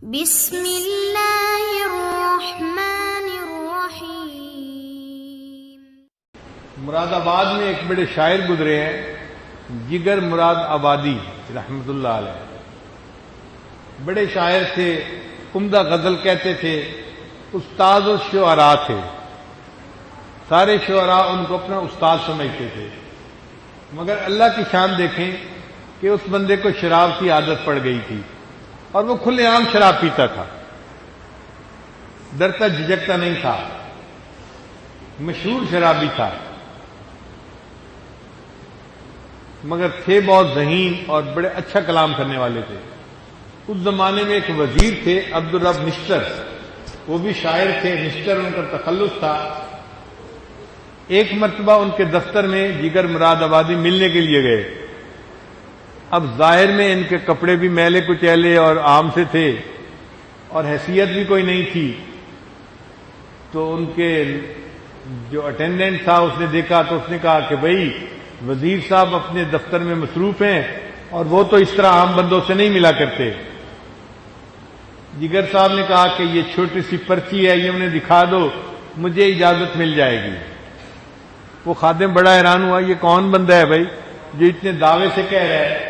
بسم اللہ الرحمن الرحیم۔ مراد آباد میں ایک بڑے شاعر گزرے ہیں، جگر مراد آبادی رحمت اللہ علیہ، بڑے شاعر تھے، عمدہ غزل کہتے تھے، استاد و شعراء تھے، سارے شعراء ان کو اپنا استاد سمجھتے تھے، مگر اللہ کی شان دیکھیں کہ اس بندے کو شراب کی عادت پڑ گئی تھی اور وہ کھلے عام شراب پیتا تھا، ڈرتا جھجکتا نہیں تھا، مشہور شرابی تھا، مگر تھے بہت ذہین اور بڑے اچھا کلام کرنے والے تھے۔ اس زمانے میں ایک وزیر تھے عبدالرب نشتر، وہ بھی شاعر تھے، نشتر ان کا تخلص تھا۔ ایک مرتبہ ان کے دفتر میں جگر مراد آبادی ملنے کے لیے گئے۔ اب ظاہر میں ان کے کپڑے بھی میلے کچیلے اور عام سے تھے اور حیثیت بھی کوئی نہیں تھی، تو ان کے جو اٹینڈنٹ تھا اس نے دیکھا تو اس نے کہا کہ بھئی وزیر صاحب اپنے دفتر میں مصروف ہیں اور وہ تو اس طرح عام بندوں سے نہیں ملا کرتے۔ جگر صاحب نے کہا کہ یہ چھوٹی سی پرچی ہے، یہ انہیں دکھا دو، مجھے اجازت مل جائے گی۔ وہ خادم بڑا حیران ہوا، یہ کون بندہ ہے بھائی جو اتنے دعوے سے کہہ رہا ہے؟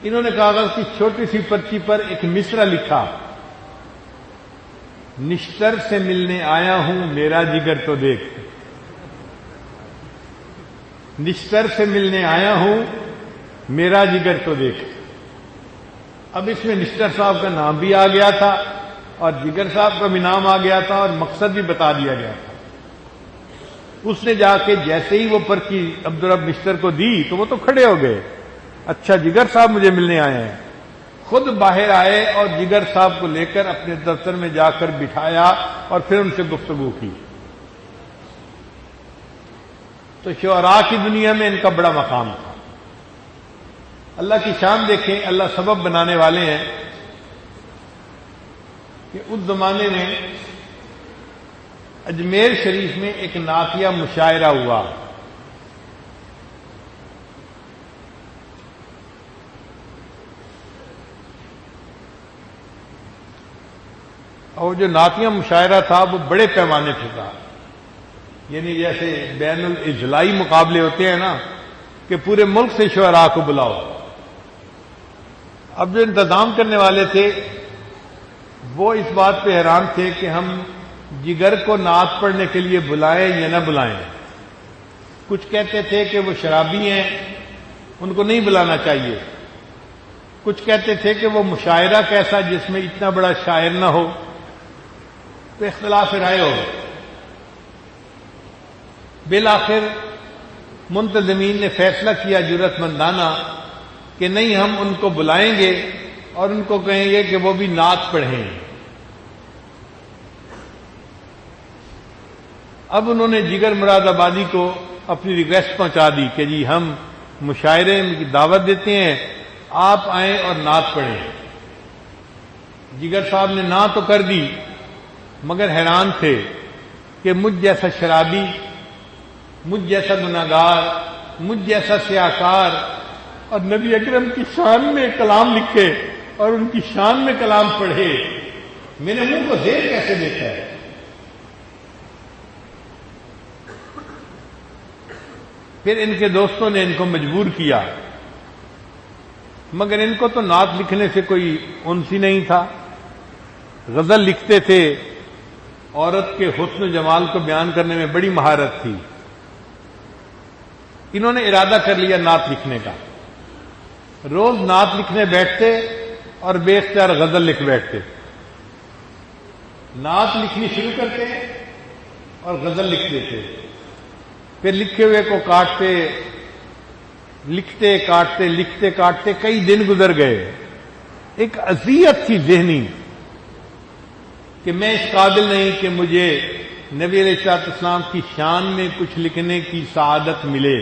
انہوں نے کاغذ کی چھوٹی سی پرچی پر ایک مصرع لکھا، نشتر سے ملنے آیا ہوں میرا جگر تو دیکھ، نشتر سے ملنے آیا ہوں میرا جگر تو دیکھ۔ اب اس میں نشتر صاحب کا نام بھی آ گیا تھا اور جگر صاحب کا بھی نام آ گیا تھا اور مقصد بھی بتا دیا گیا تھا۔ اس نے جا کے جیسے ہی وہ پرچی عبدالرب نشتر کو دی تو وہ تو کھڑے ہو گئے، اچھا جگر صاحب مجھے ملنے آئے ہیں۔ خود باہر آئے اور جگر صاحب کو لے کر اپنے دفتر میں جا کر بٹھایا اور پھر ان سے گفتگو کی۔ تو شعراء کی دنیا میں ان کا بڑا مقام تھا۔ اللہ کی شان دیکھیں، اللہ سبب بنانے والے ہیں کہ اس زمانے میں اجمیر شریف میں ایک نعتیہ مشاعرہ ہوا۔ اور جو نعتیہ مشاعرہ تھا وہ بڑے پیمانے پہ تھا، یعنی جیسے بین الاضلاعی مقابلے ہوتے ہیں نا کہ پورے ملک سے شعراء کو بلاؤ۔ اب جو انتظام کرنے والے تھے وہ اس بات پہ حیران تھے کہ ہم جگر کو نعت پڑھنے کے لیے بلائیں یا نہ بلائیں۔ کچھ کہتے تھے کہ وہ شرابی ہیں، ان کو نہیں بلانا چاہیے، کچھ کہتے تھے کہ وہ مشاعرہ کیسا جس میں اتنا بڑا شاعر نہ ہو، تو اختلاف رائے ہو۔ بالآخر منتظمین نے فیصلہ کیا جرأت مندانہ کہ نہیں، ہم ان کو بلائیں گے اور ان کو کہیں گے کہ وہ بھی نعت پڑھیں۔ اب انہوں نے جگر مراد آبادی کو اپنی ریکویسٹ پہنچا دی کہ جی ہم مشاعرے کی دعوت دیتے ہیں، آپ آئیں اور نعت پڑھیں۔ جگر صاحب نے نہ تو کر دی، مگر حیران تھے کہ مجھ جیسا شرابی، مجھ جیسا گناہگار، مجھ جیسا سیاہکار اور نبی اکرم کی شان میں کلام لکھے اور ان کی شان میں کلام پڑھے، میرے منہ کو زیر کیسے دیتا ہے؟ پھر ان کے دوستوں نے ان کو مجبور کیا، مگر ان کو تو نعت لکھنے سے کوئی انس ہی نہیں تھا۔ غزل لکھتے تھے، عورت کے حسن و جمال کو بیان کرنے میں بڑی مہارت تھی۔ انہوں نے ارادہ کر لیا نعت لکھنے کا، روز نعت لکھنے بیٹھتے اور بے اختیار غزل لکھ بیٹھتے، نعت لکھنی شروع کرتے اور غزل لکھ دیتے، پھر لکھے ہوئے کو کاٹتے، لکھتے کاٹتے، لکھتے کاٹتے، کئی دن گزر گئے۔ ایک اذیت تھی ذہنی کہ میں اس قابل نہیں کہ مجھے نبی علیہ الصلوۃ والسلام کی شان میں کچھ لکھنے کی سعادت ملے۔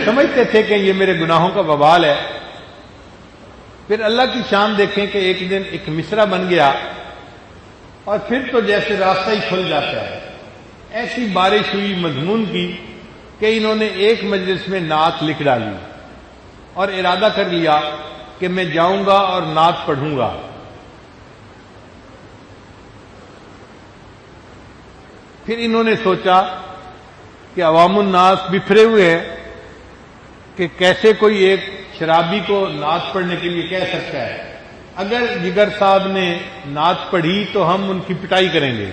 سمجھتے تھے کہ یہ میرے گناہوں کا وبال ہے۔ پھر اللہ کی شان دیکھیں کہ ایک دن ایک مصرع بن گیا اور پھر تو جیسے راستہ ہی کھل جاتا ہے۔ ایسی بارش ہوئی مضمون کی کہ انہوں نے ایک مجلس میں نعت لکھ ڈالی اور ارادہ کر لیا کہ میں جاؤں گا اور نعت پڑھوں گا. پھر انہوں نے سوچا کہ عوام الناس بکھرے ہوئے ہیں کہ کیسے کوئی ایک شرابی کو نعت پڑھنے کے لیے کہہ سکتا ہے. اگر جگر صاحب نے نعت پڑھی تو ہم ان کی پٹائی کریں گے.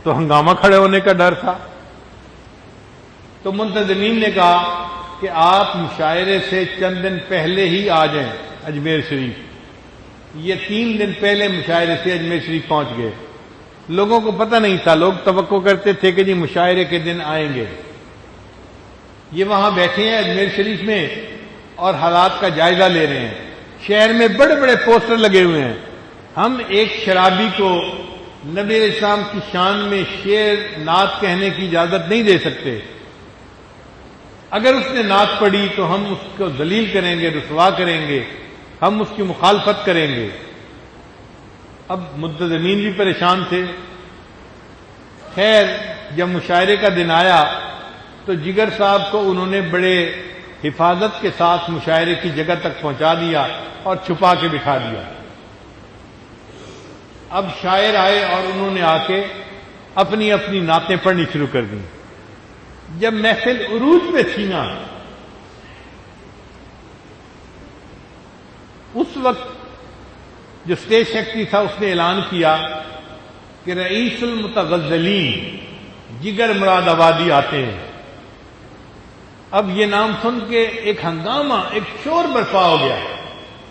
تو ہنگامہ کھڑے ہونے کا ڈر تھا. تو منتظمین نے کہا کہ آپ مشاعرے سے چند دن پہلے ہی آ جائیں اجمیر شریف. یہ 3 دن پہلے مشاعرے سے اجمیر شریف پہنچ گئے. لوگوں کو پتہ نہیں تھا، لوگ توقع کرتے تھے کہ جی مشاعرے کے دن آئیں گے. یہ وہاں بیٹھے ہیں اجمیر شریف میں اور حالات کا جائزہ لے رہے ہیں. شہر میں بڑے بڑے پوسٹر لگے ہوئے ہیں. ہم ایک شرابی کو نبی علیہ السلام کی شان میں شعر نعت کہنے کی اجازت نہیں دے سکتے. اگر اس نے نعت پڑھی تو ہم اس کو ذلیل کریں گے، رسوا کریں گے، ہم اس کی مخالفت کریں گے. اب منتظمین بھی پریشان تھے. خیر جب مشاعرے کا دن آیا تو جگر صاحب کو انہوں نے بڑے حفاظت کے ساتھ مشاعرے کی جگہ تک پہنچا دیا اور چھپا کے بٹھا دیا. اب شاعر آئے اور انہوں نے آ کے اپنی اپنی نعتیں پڑھنی شروع کر دیں. جب محفل عروج پہ تھی نا، اس وقت جو اسٹیج سیکرٹری تھا اس نے اعلان کیا کہ رئیس المتغزلین جگر مراد آبادی آتے ہیں. اب یہ نام سن کے ایک ہنگامہ، ایک شور برپا ہو گیا.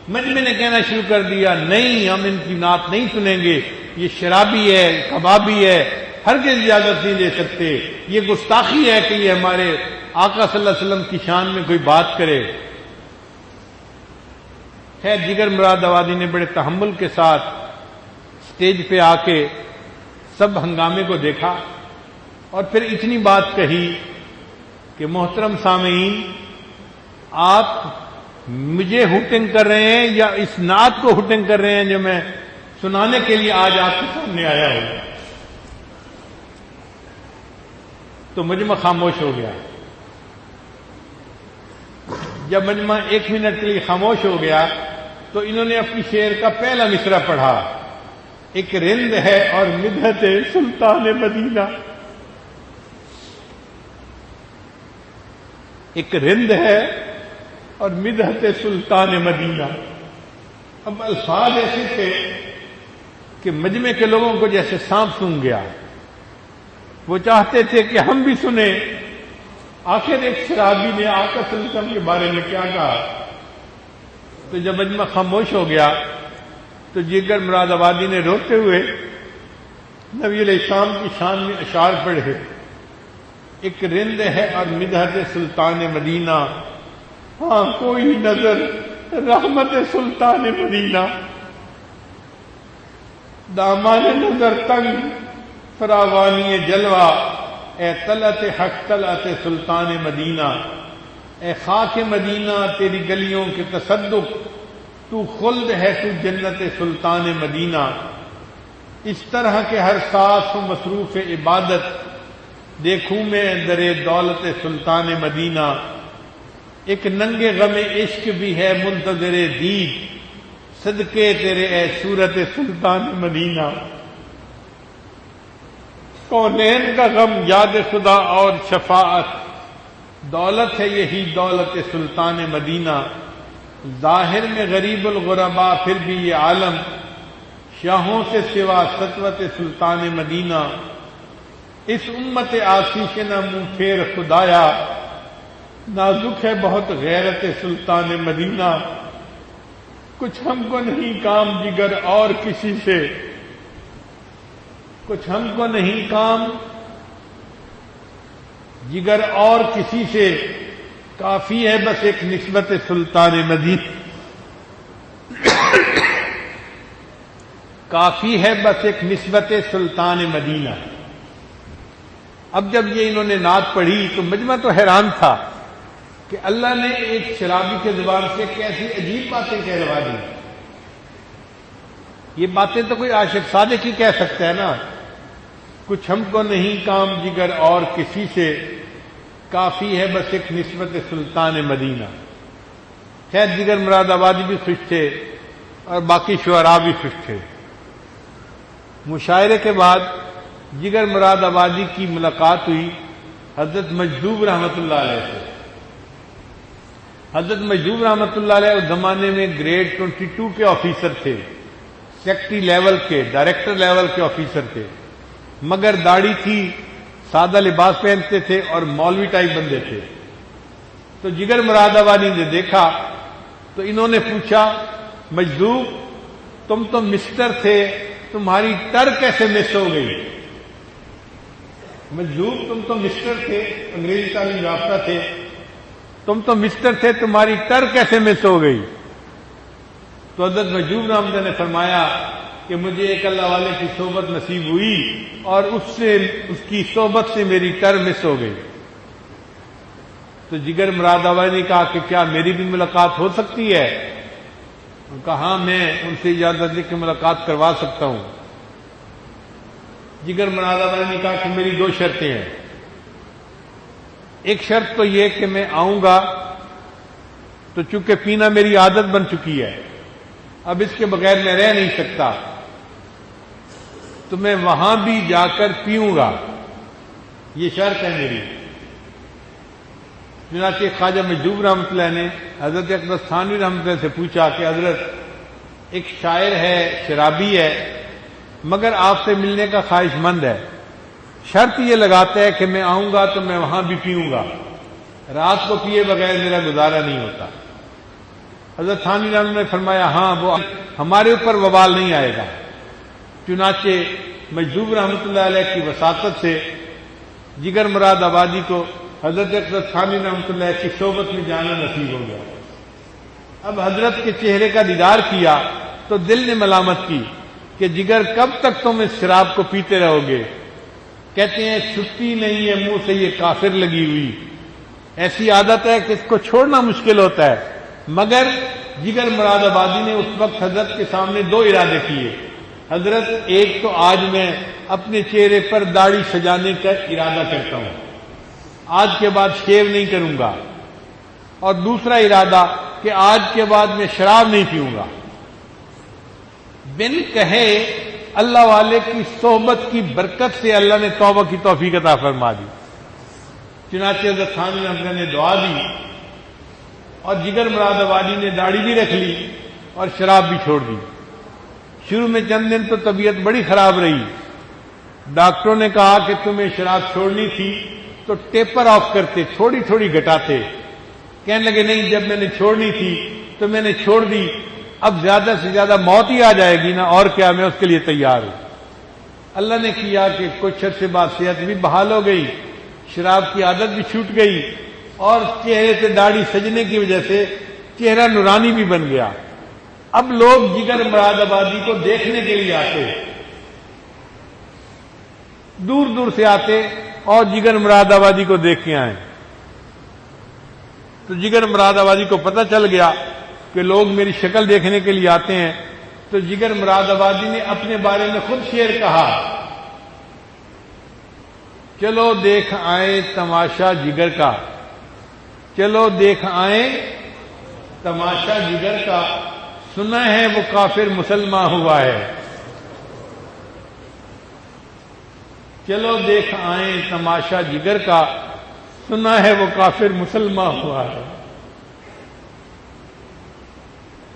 مجمع نے کہنا شروع کر دیا نہیں، ہم ان کی نعت نہیں سنیں گے، یہ شرابی ہے، کبابی ہے، ہرگز اجازت نہیں دے سکتے، یہ گستاخی ہے کہ یہ ہمارے آقا صلی اللہ علیہ وسلم کی شان میں کوئی بات کرے. خیر جگر مراد آبادی نے بڑے تحمل کے ساتھ اسٹیج پہ آ کے سب ہنگامے کو دیکھا اور پھر اتنی بات کہی کہ محترم سامعین، آپ مجھے ہوٹنگ کر رہے ہیں یا اس نعت کو ہوٹنگ کر رہے ہیں جو میں سنانے کے لیے آج آپ کے سامنے آیا ہوں. تو مجمع خاموش ہو گیا. جب مجمع 1 منٹ کے لیے خاموش ہو گیا تو انہوں نے اپنی شعر کا پہلا مصرع پڑھا. ایک رند ہے اور مدحت سلطان مدینہ، ایک رند ہے اور مدحت سلطان مدینہ. اب الفاظ ایسے تھے کہ مجمع کے لوگوں کو جیسے سانپ سونگھ گیا. وہ چاہتے تھے کہ ہم بھی سنیں آخر ایک شرابی نے آقا صلی اللہ علیہ وسلم کے بارے میں کیا کہا. تو جب مجمع خاموش ہو گیا تو جگر مراد آبادی نے روتے ہوئے نبی علیہ السلام کی شان میں اشعار پڑھے. ایک رند ہے اور مدحت سلطان مدینہ، ہاں کوئی نظر رحمت سلطان مدینہ. دامان نظر تنگ فراوانی جلوہ، اے طلعت حق طلعت سلطان مدینہ. اے خاک مدینہ تیری گلیوں کے تصدق، تو خلد ہے تو جنت سلطان مدینہ. اس طرح کے ہر ساس و مصروف عبادت، دیکھوں میں در دولت سلطان مدینہ. ایک ننگے غم عشق بھی ہے منتظر دید، صدقے تیرے اے صورت سلطان مدینہ. کونین کا غم یاد خدا اور شفاعت، دولت ہے یہی دولت سلطان مدینہ. ظاہر میں غریب الغربا پھر بھی یہ عالم، شاہوں سے سوا سطوت سلطان مدینہ. اس امت آسیش نہ منہ پھیر خدایا، نازک ہے بہت غیرت سلطان مدینہ. کچھ ہم کو نہیں کام جگر اور کسی سے، کچھ ہم کو نہیں کام جگر اور کسی سے، کافی ہے بس ایک نسبت سلطان مدینہ. کافی ہے بس ایک نسبت سلطان مدینہ. اب جب یہ انہوں نے نعت پڑھی تو مجمع تو حیران تھا کہ اللہ نے ایک شرابی کے زبان سے کیسی عجیب باتیں کہلوا دی. یہ باتیں تو کوئی عاشق صادق ہی کہہ سکتا ہے نا. کچھ ہم کو نہیں کام جگر اور کسی سے، کافی ہے بس ایک نسبت سلطان مدینہ. خیر جگر مراد آبادی بھی خوش تھے اور باقی شعراء بھی خوش تھے۔ مشاعرے کے بعد جگر مراد آبادی کی ملاقات ہوئی حضرت مجذوب رحمۃ اللہ علیہ سے۔ حضرت مجذوب رحمۃ اللہ علیہ اس زمانے میں گریڈ 22 کے آفیسر تھے، سیکٹری لیول کے، ڈائریکٹر لیول کے آفیسر تھے، مگر داڑھی تھی، سادہ لباس پہنتے تھے اور مولوی ٹائپ بندے تھے۔ تو جگر مراد آبادی نے دیکھا تو انہوں نے پوچھا، مجذوب تم تو مسٹر تھے، تمہاری ٹر کیسے مس ہو گئی؟ مجذوب تم تو مسٹر تھے، انگریزی تعلیم یافتہ تھے، تم تو مسٹر تھے، تمہاری ٹر کیسے مس ہو گئی؟ تو حضرت مجذوب رحمۃ اللہ نے فرمایا کہ مجھے ایک اللہ والے کی صحبت نصیب ہوئی اور اس کی صحبت سے میری ٹر مس ہو گئی۔ تو جگر مراد آبادی نے کہا کہ کیا میری بھی ملاقات ہو سکتی ہے؟ انہوں نے کہا ہاں، میں ان سے اجازت لے کے ملاقات کروا سکتا ہوں۔ جگر مراد آبادی نے کہا کہ میری 2 شرطیں ہیں۔ ایک شرط تو یہ کہ میں آؤں گا تو چونکہ پینا میری عادت بن چکی ہے، اب اس کے بغیر میں رہ نہیں سکتا، تو میں وہاں بھی جا کر پیوں گا، یہ شرط ہے میری۔ چنانچہ خواجہ مجذوب رحمۃ اللہ نے حضرت اقدس تھانوی رحمۃ اللہ سے پوچھا کہ حضرت ایک شاعر ہے، شرابی ہے، مگر آپ سے ملنے کا خواہش مند ہے، شرط یہ لگاتا ہے کہ میں آؤں گا تو میں وہاں بھی پیوں گا، رات کو پیے بغیر میرا گزارا نہیں ہوتا۔ حضرت تھانوی رحمۃ اللہ نے فرمایا ہاں، وہ ہمارے اوپر وبال نہیں آئے گا۔ چنانچہ مجذوب رحمۃ اللہ علیہ کی وساطت سے جگر مراد آبادی کو حضرت اقدس تھانوی رحمۃ اللہ کی صحبت میں جانا نصیب ہو گیا۔ اب حضرت کے چہرے کا دیدار کیا تو دل نے ملامت کی کہ جگر کب تک تم اس شراب کو پیتے رہو گے؟ کہتے ہیں چھٹی نہیں ہے منہ سے یہ کافر لگی ہوئی، ایسی عادت ہے کہ اس کو چھوڑنا مشکل ہوتا ہے۔ مگر جگر مراد آبادی نے اس وقت حضرت کے سامنے 2 ارادے کیے۔ حضرت ایک تو آج میں اپنے چہرے پر داڑھی سجانے کا ارادہ کرتا ہوں، آج کے بعد شیو نہیں کروں گا، اور دوسرا ارادہ کہ آج کے بعد میں شراب نہیں پیوں گا۔ بن کہے اللہ والے کی صحبت کی برکت سے اللہ نے توبہ کی توفیق عطا فرما دی۔ چنانچہ حضرت تھانوی رحمۃ اللہ نے دعا دی اور جگر مراد آبادی نے داڑھی بھی رکھ لی اور شراب بھی چھوڑ دی۔ شروع میں چند دن تو طبیعت بڑی خراب رہی، ڈاکٹروں نے کہا کہ تمہیں شراب چھوڑنی تھی تو ٹیپر آف کرتے، تھوڑی تھوڑی گھٹاتے۔ کہنے لگے نہیں، جب میں نے چھوڑنی تھی تو میں نے چھوڑ دی، اب زیادہ سے زیادہ موت ہی آ جائے گی نا، اور کیا، میں اس کے لیے تیار ہوں۔ اللہ نے کیا کہ کچھ عرصے بعد صحت بھی بحال ہو گئی، شراب کی عادت بھی چھوٹ گئی، اور چہرے سے داڑھی سجنے کی وجہ سے چہرہ نورانی بھی بن گیا۔ اب لوگ جگر مراد آبادی کو دیکھنے کے لیے آتے، دور دور سے آتے اور جگر مراد آبادی کو دیکھ کے آئے۔ تو جگر مراد آبادی کو پتہ چل گیا کہ لوگ میری شکل دیکھنے کے لیے آتے ہیں، تو جگر مراد آبادی نے اپنے بارے میں خود شعر کہا، چلو دیکھ آئیں تماشا جگر کا، چلو دیکھ آئیں تماشا جگر کا، سنا ہے وہ کافر مسلمان ہوا ہے، چلو دیکھ آئیں تماشا جگر کا، سنا ہے وہ کافر مسلمان ہوا ہے۔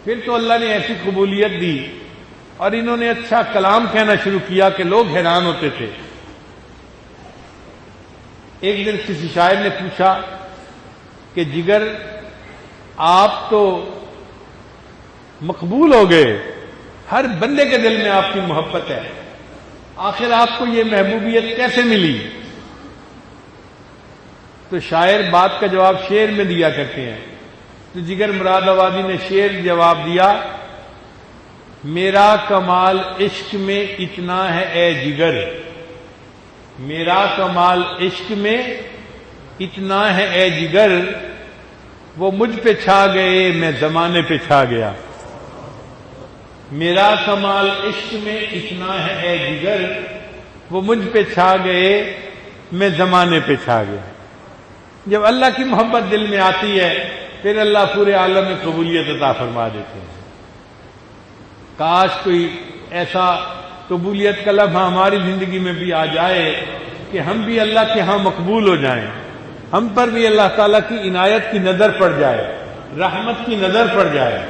پھر تو اللہ نے ایسی قبولیت دی اور انہوں نے اچھا کلام کہنا شروع کیا کہ لوگ حیران ہوتے تھے۔ ایک دن کسی شاعر نے پوچھا کہ جگر آپ تو مقبول ہو گئے، ہر بندے کے دل میں آپ کی محبت ہے، آخر آپ کو یہ محبوبیت کیسے ملی؟ تو شاعر بات کا جواب شعر میں دیا کرتے ہیں، تو جگر مراد آبادی نے شعر جواب دیا، میرا کمال عشق میں اتنا ہے اے جگر، میرا کمال عشق میں اتنا ہے اے جگر، وہ مجھ پہ چھا گئے میں زمانے پہ چھا گیا، میرا کمال عشق میں اتنا ہے اے جگر، وہ مجھ پہ چھا گئے میں زمانے پہ چھا گیا۔ جب اللہ کی محبت دل میں آتی ہے پھر اللہ پورے عالم میں قبولیت عطا فرما دیتے ہیں۔ کاش کوئی ایسا قبولیت کا لمحہ ہماری زندگی میں بھی آ جائے کہ ہم بھی اللہ کے ہاں مقبول ہو جائیں، ہم پر بھی اللہ تعالیٰ کی عنایت کی نظر پڑ جائے، رحمت کی نظر پڑ جائے۔